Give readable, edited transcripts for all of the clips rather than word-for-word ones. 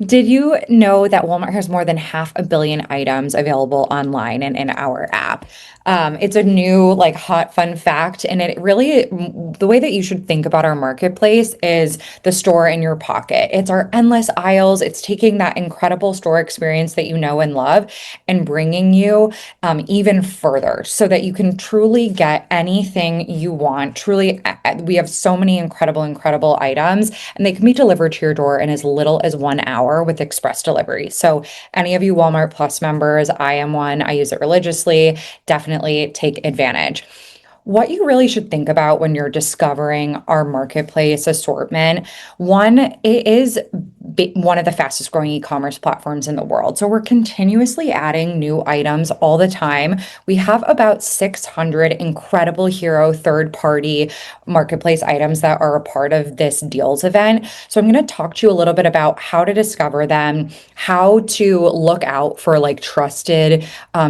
Did you know that Walmart has more than 500 million items available online and in our app? It's a new, like, hot fun fact, and it really, the way that you should think about our marketplace is the store in your pocket. It's our endless aisles. It's taking that incredible store experience that you know and love and bringing you even further so that you can truly get anything you want. Truly, we have so many incredible items, and they can be delivered to your door in as little as 1 hour with express delivery. So, any of you Walmart Plus members, I am one, I use it religiously, definitely take advantage. What you really should think about when you're discovering our marketplace assortment, one, it is one of the fastest growing e-commerce platforms in the world. So we're continuously adding new items all the time. We have about 600 incredible hero third party marketplace items that are a part of this deals event. So I'm going to talk to you a little bit about how to discover them, how to look out for like trusted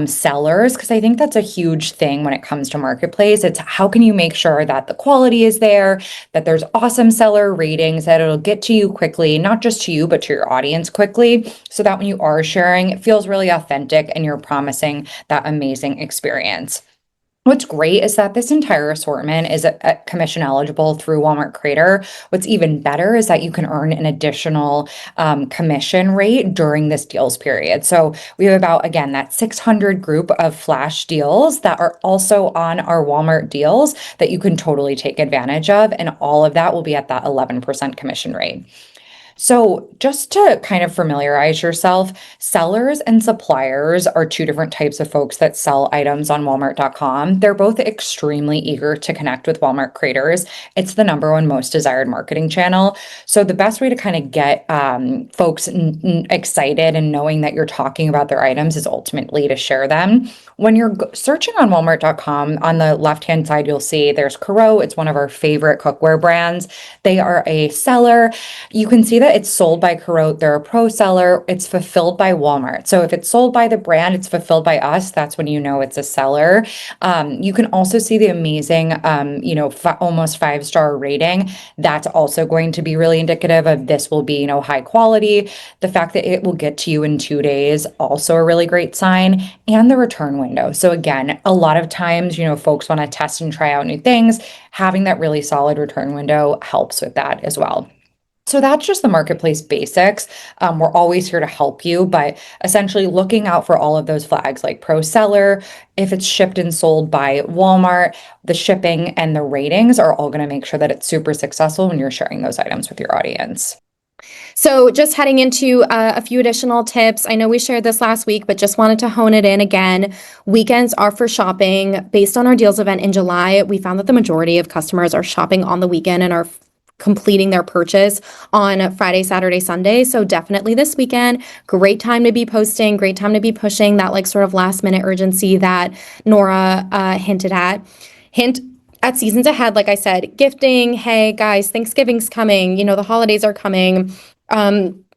sellers, because I think that's a huge thing when it comes to marketplace. It's how can you make sure that the quality is there, that there's awesome seller ratings, that it'll get to you quickly, not just to you, but to your audience quickly, so that when you are sharing, it feels really authentic and you're promising that amazing experience. What's great is that this entire assortment is commission eligible through Walmart Creator. What's even better is that you can earn an additional commission rate during this deals period. So we have about, again, that 600 group of flash deals that are also on our Walmart deals that you can totally take advantage of. And all of that will be at that 11% commission rate. So, just to kind of familiarize yourself, sellers and suppliers are two different types of folks that sell items on Walmart.com. They're both extremely eager to connect with Walmart creators. It's the number one most desired marketing channel. So, the best way to kind of get folks excited and knowing that you're talking about their items is ultimately to share them. When you're searching on Walmart.com, on the left hand side, you'll see there's Caro. It's one of our favorite cookware brands. They are a seller. You can see that it's sold by Caro. They're a pro seller. It's fulfilled by Walmart. So if it's sold by the brand, it's fulfilled by us. That's when you know it's a seller. You can also see the amazing, almost 5-star rating. That's also going to be really indicative of this will be, high quality. The fact that it will get to you in 2 days, also a really great sign, and the return window. So again, a lot of times, folks want to test and try out new things. Having that really solid return window helps with that as well. So that's just the marketplace basics. We're always here to help you, but essentially looking out for all of those flags like pro seller, if it's shipped and sold by Walmart, the shipping and the ratings are all going to make sure that it's super successful when you're sharing those items with your audience. So just heading into a few additional tips. I know we shared this last week, but just wanted to hone it in again. Weekends are for shopping. Based on our deals event in July, we found that the majority of customers are shopping on the weekend and are completing their purchase on Friday, Saturday, Sunday. So definitely this weekend, great time to be posting, great time to be pushing that like sort of last minute urgency that Nora hinted at. Hint at seasons ahead, like I said, gifting. Hey guys, Thanksgiving's coming. The holidays are coming.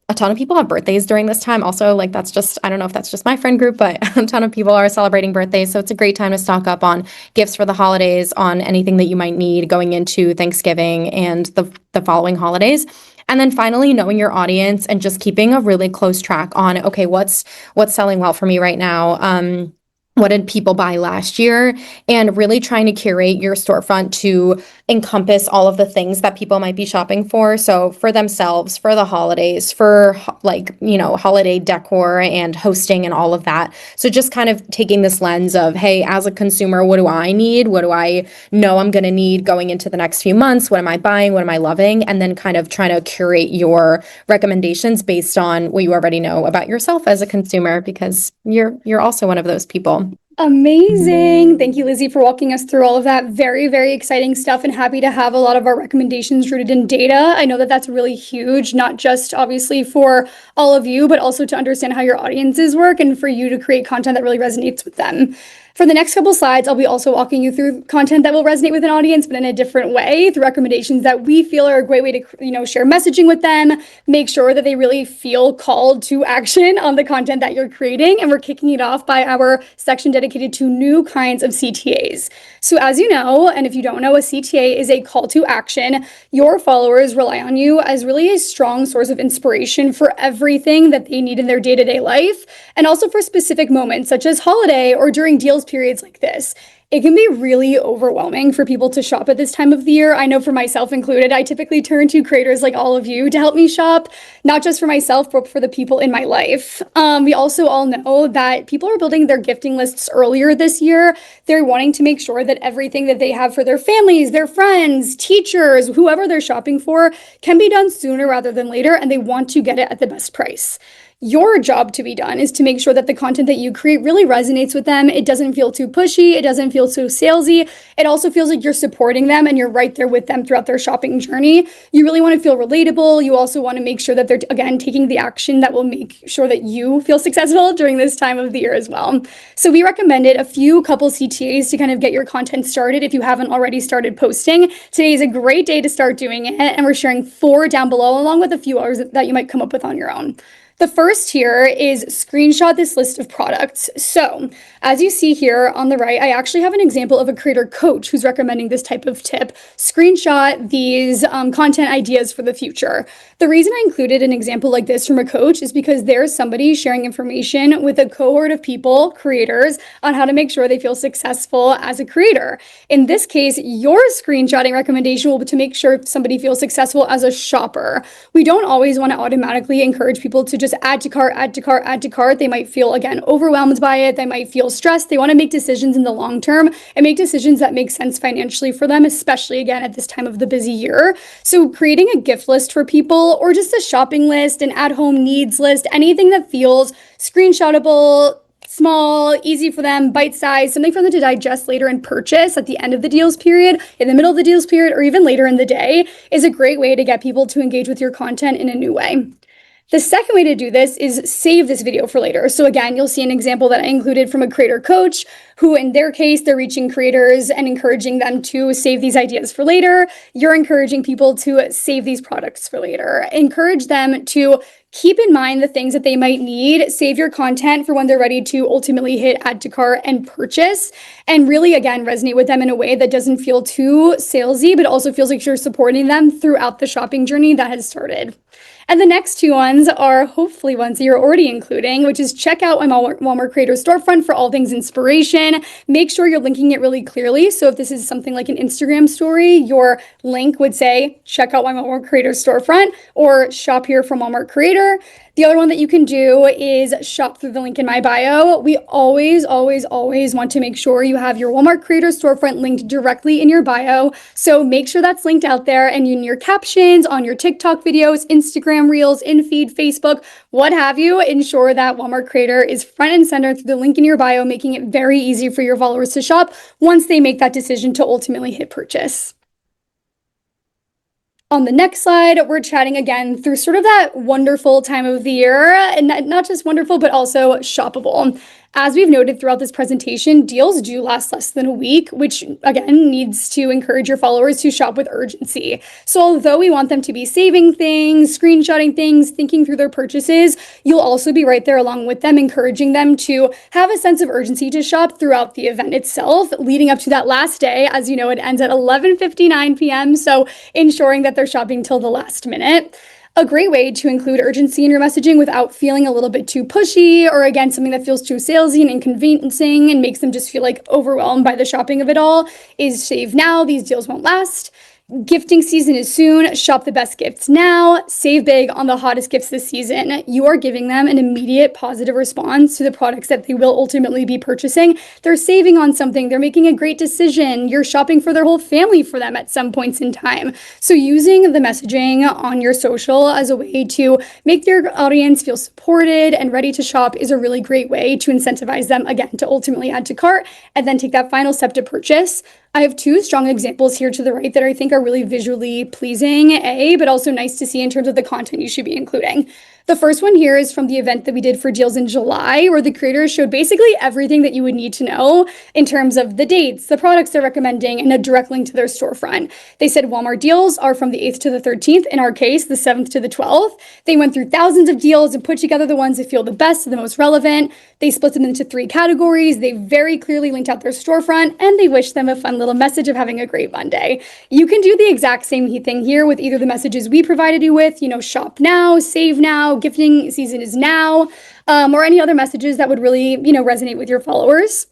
A ton of people have birthdays during this time. Also, like that's just, I don't know if that's just my friend group, but a ton of people are celebrating birthdays. So it's a great time to stock up on gifts for the holidays, on anything that you might need going into Thanksgiving and the following holidays. And then finally, knowing your audience and just keeping a really close track on, okay, what's selling well for me right now? What did people buy last year? And really trying to curate your storefront to encompass all of the things that people might be shopping for. So for themselves, for the holidays, for holiday decor and hosting and all of that. So just kind of taking this lens of, hey, as a consumer, what do I need? What do I know I'm going to need going into the next few months? What am I buying? What am I loving? And then kind of trying to curate your recommendations based on what you already know about yourself as a consumer, because you're also one of those people. Amazing. Thank you, Lizzie, for walking us through all of that. Very, very exciting stuff, and happy to have a lot of our recommendations rooted in data. I know that that's really huge, not just obviously for all of you, but also to understand how your audiences work and for you to create content that really resonates with them. For the next couple slides, I'll be also walking you through content that will resonate with an audience, but in a different way, through recommendations that we feel are a great way to, share messaging with them, make sure that they really feel called to action on the content that you're creating. And we're kicking it off by our section dedicated to new kinds of CTAs. So as you know, and if you don't know, a CTA is a call to action. Your followers rely on you as really a strong source of inspiration for everything that they need in their day-to-day life, and also for specific moments such as holiday or during deals periods like this. It can be really overwhelming for people to shop at this time of the year. I know for myself included, I typically turn to creators like all of you to help me shop, not just for myself, but for the people in my life. We also all know that people are building their gifting lists earlier this year. They're wanting to make sure that everything that they have for their families, their friends, teachers, whoever they're shopping for, can be done sooner rather than later, and they want to get it at the best price. Your job to be done is to make sure that the content that you create really resonates with them. It doesn't feel too pushy. It doesn't feel too salesy. It also feels like you're supporting them and you're right there with them throughout their shopping journey. You really want to feel relatable. You also want to make sure that they're, again, taking the action that will make sure that you feel successful during this time of the year as well. So we recommended a few couple CTAs to kind of get your content started if you haven't already started posting. Today is a great day to start doing it, and we're sharing 4 down below along with a few others that you might come up with on your own. The first here is screenshot this list of products. So as you see here on the right, I actually have an example of a creator coach who's recommending this type of tip. Screenshot these content ideas for the future. The reason I included an example like this from a coach is because there's somebody sharing information with a cohort of people, creators, on how to make sure they feel successful as a creator. In this case, your screenshotting recommendation will be to make sure somebody feels successful as a shopper. We don't always want to automatically encourage people to just add to cart, add to cart, add to cart. They might feel, again, overwhelmed by it. They might feel stressed. They want to make decisions in the long term and make decisions that make sense financially for them, especially, again, at this time of the busy year. So creating a gift list for people or just a shopping list, an at-home needs list, anything that feels screenshotable, small, easy for them, bite-sized, something for them to digest later and purchase at the end of the deals period, in the middle of the deals period, or even later in the day is a great way to get people to engage with your content in a new way. The second way to do this is save this video for later. So again, you'll see an example that I included from a creator coach who, in their case, they're reaching creators and encouraging them to save these ideas for later. You're encouraging people to save these products for later. Encourage them to keep in mind the things that they might need, save your content for when they're ready to ultimately hit add to cart and purchase, and really, again, resonate with them in a way that doesn't feel too salesy, but also feels like you're supporting them throughout the shopping journey that has started. And the next 2 ones are hopefully ones that you're already including, which is check out my Walmart Creator Storefront for all things inspiration. Make sure you're linking it really clearly. So if this is something like an Instagram story, your link would say, check out my Walmart Creator Storefront or shop here from Walmart Creator. The other one that you can do is shop through the link in my bio. We always, always, always want to make sure you have your Walmart Creator Storefront linked directly in your bio. So make sure that's linked out there and in your captions, on your TikTok videos, Instagram Reels, in-feed, Facebook, what have you. Ensure that Walmart Creator is front and center through the link in your bio, making it very easy for your followers to shop once they make that decision to ultimately hit purchase. On the next slide, we're chatting again through sort of that wonderful time of the year, and not just wonderful, but also shoppable. As we've noted throughout this presentation, deals do last less than a week, which again needs to encourage your followers to shop with urgency. So although we want them to be saving things, screenshotting things, thinking through their purchases, you'll also be right there along with them, encouraging them to have a sense of urgency to shop throughout the event itself, leading up to that last day. As you know, it ends at 11:59 p.m., so ensuring that they're shopping till the last minute. A great way to include urgency in your messaging without feeling a little bit too pushy or, again, something that feels too salesy and inconveniencing and makes them just feel like overwhelmed by the shopping of it all is save now. These deals won't last. Gifting season is soon. Shop the best gifts now. Save big on the hottest gifts this season. You are giving them an immediate positive response to the products that they will ultimately be purchasing. They're saving on something. They're making a great decision. You're shopping for their whole family for them at some points in time. So using the messaging on your social as a way to make your audience feel supported and ready to shop is a really great way to incentivize them, again, to ultimately add to cart and then take that final step to purchase. I have 2 strong examples here to the right that I think are really visually pleasing, but also nice to see in terms of the content you should be including. The first one here is from the event that we did for Deals in July, where the creators showed basically everything that you would need to know in terms of the dates, the products they're recommending, and a direct link to their storefront. They said Walmart deals are from the 8th to the 13th, in our case, the 7th to the 12th. They went through thousands of deals and put together the ones that feel the best, the most relevant. They split them into 3 categories. They very clearly linked out their storefront, and they wished them a fun little message of having a great Monday. You can do the exact same thing here with either the messages we provided you with, shop now, save now, gifting season is now, or any other messages that would really, resonate with your followers.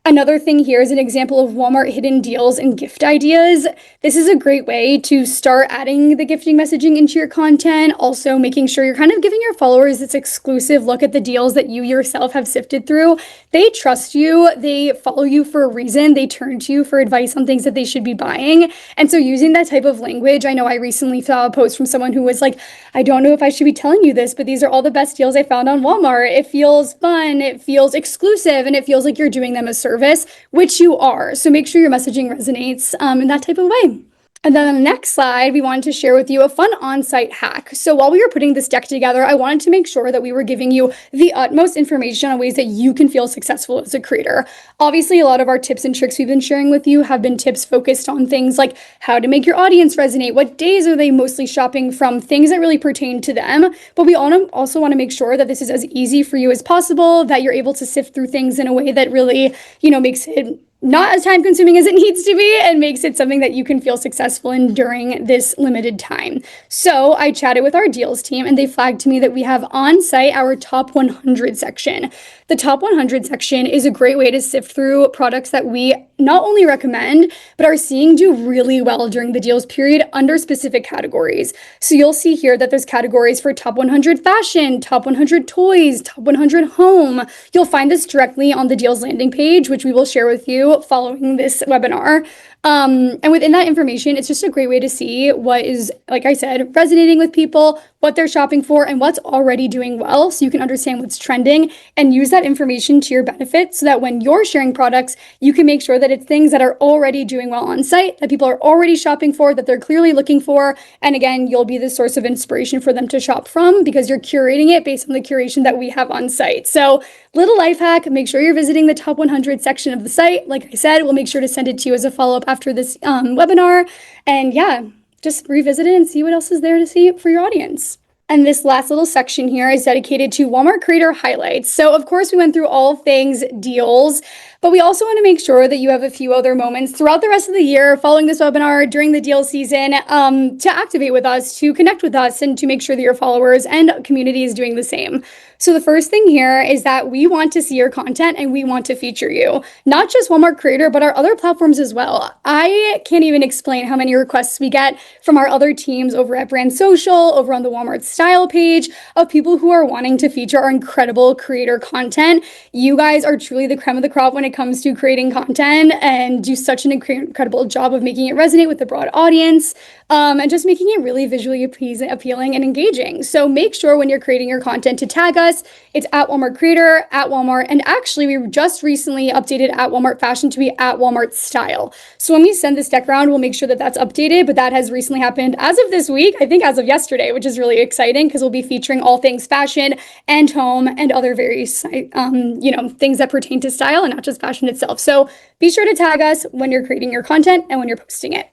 Another thing here is an example of Walmart hidden deals and gift ideas. This is a great way to start adding the gifting messaging into your content. Also making sure you're kind of giving your followers this exclusive look at the deals that you yourself have sifted through. They trust you. They follow you for a reason. They turn to you for advice on things that they should be buying. And so using that type of language, I know I recently saw a post from someone who was like, I don't know if I should be telling you this, but these are all the best deals I found on Walmart. It feels fun. It feels exclusive, and it feels like you're doing them a service, which you are. So make sure your messaging resonates in that type of way. And then on the next slide, we wanted to share with you a fun on-site hack. So while we were putting this deck together, I wanted to make sure that we were giving you the utmost information on ways that you can feel successful as a creator. Obviously, a lot of our tips and tricks we've been sharing with you have been tips focused on things like how to make your audience resonate, what days are they mostly shopping from, things that really pertain to them. But we also want to make sure that this is as easy for you as possible, that you're able to sift through things in a way that really, makes it not as time consuming as it needs to be and makes it something that you can feel successful in during this limited time. So I chatted with our deals team and they flagged to me that we have on site our top 100 section. The top 100 section is a great way to sift through products that we not only recommend, but are seeing do really well during the deals period under specific categories. So you'll see here that there's categories for top 100 fashion, top 100 toys, top 100 home. You'll find this directly on the deals landing page, which we will share with you following this webinar. And within that information, it's just a great way to see what is, like I said, resonating with people, what they're shopping for, and what's already doing well, so you can understand what's trending and use that information to your benefit so that when you're sharing products, you can make sure that it's things that are already doing well on site, that people are already shopping for, that they're clearly looking for. And again, you'll be the source of inspiration for them to shop from because you're curating it based on the curation that we have on site. So little life hack, make sure you're visiting the top 100 section of the site. Like I said, we'll make sure to send it to you as a follow-up after this webinar. And yeah, just revisit it and see what else is there to see for your audience. And this last little section here is dedicated to Walmart creator highlights. So of course we went through all things deals, but we also want to make sure that you have a few other moments throughout the rest of the year following this webinar during the deal season to activate with us, to connect with us, and to make sure that your followers and community is doing the same. So the first thing here is that we want to see your content and we want to feature you. Not just Walmart Creator, but our other platforms as well. I can't even explain how many requests we get from our other teams over at Brand Social, over on the Walmart Style page, of people who are wanting to feature our incredible creator content. You guys are truly the creme of the crop when it comes to creating content and do such an incredible job of making it resonate with the broad audience. And just making it really visually appealing and engaging. So make sure when you're creating your content to tag us. It's at Walmart Creator, at Walmart, and actually we just recently updated at Walmart Fashion to be at Walmart Style. So when we send this deck around, we'll make sure that that's updated, but that has recently happened as of this week, I think as of yesterday, which is really exciting because we'll be featuring all things fashion and home and other various, things that pertain to style and not just fashion itself. So be sure to tag us when you're creating your content and when you're posting it.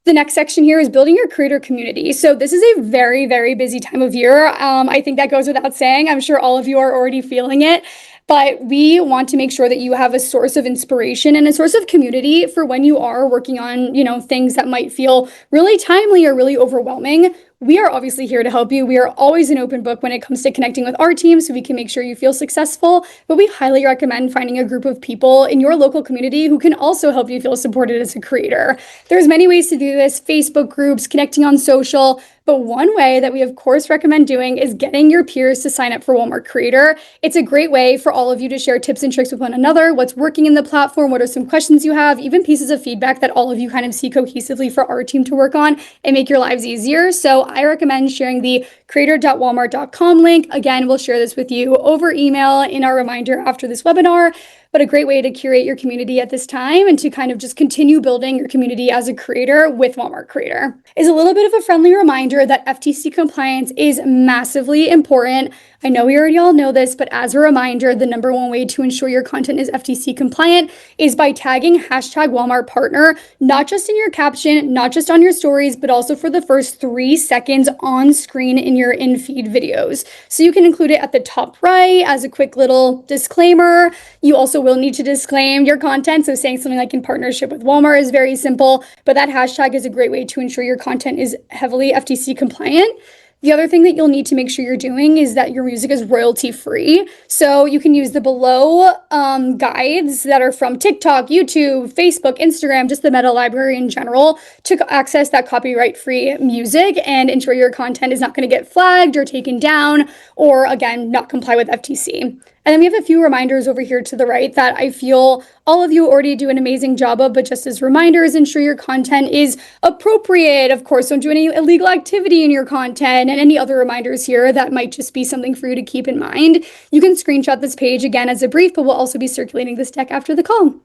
The next section here is building your creator community. So this is a very, very busy time of year. I think that goes without saying. I'm sure all of you are already feeling it. But we want to make sure that you have a source of inspiration and a source of community for when you are working on, things that might feel really timely or really overwhelming. We are obviously here to help you. We are always an open book when it comes to connecting with our team so we can make sure you feel successful. But we highly recommend finding a group of people in your local community who can also help you feel supported as a creator. There's many ways to do this: Facebook groups, connecting on social. But one way that we of course recommend doing is getting your peers to sign up for Walmart Creator. It's a great way for all of you to share tips and tricks with one another, what's working in the platform, what are some questions you have, even pieces of feedback that all of you kind of see cohesively for our team to work on and make your lives easier. So I recommend sharing the creator.walmart.com link. Again, we'll share this with you over email in our reminder after this webinar. but a great way to curate your community at this time and to kind of just continue building your community as a creator with Walmart Creator. Is a little bit of a friendly reminder that FTC compliance is massively important. I know we already all know this, but as a reminder, the number one way to ensure your content is FTC compliant is by tagging hashtag Walmart partner, not just in your caption, not just on your stories, but also for the first 3 seconds on screen in your in-feed videos. So you can include it at the top right as a quick little disclaimer. You also will need to disclaim your content. So saying something like in partnership with Walmart is very simple, but that hashtag is a great way to ensure your content is heavily FTC compliant. The other thing that you'll need to make sure you're doing is that your music is royalty free. So you can use the below guides that are from TikTok, YouTube, Facebook, Instagram, just the Meta library in general to access that copyright free music and ensure your content is not going to get flagged or taken down or, again, not comply with FTC. And then we have a few reminders over here to the right that I feel all of you already do an amazing job of, but just as reminders, ensure your content is appropriate. Of course, don't do any illegal activity in your content, and any other reminders here that might just be something for you to keep in mind. You can screenshot this page again as a brief, but we'll also be circulating this deck after the call.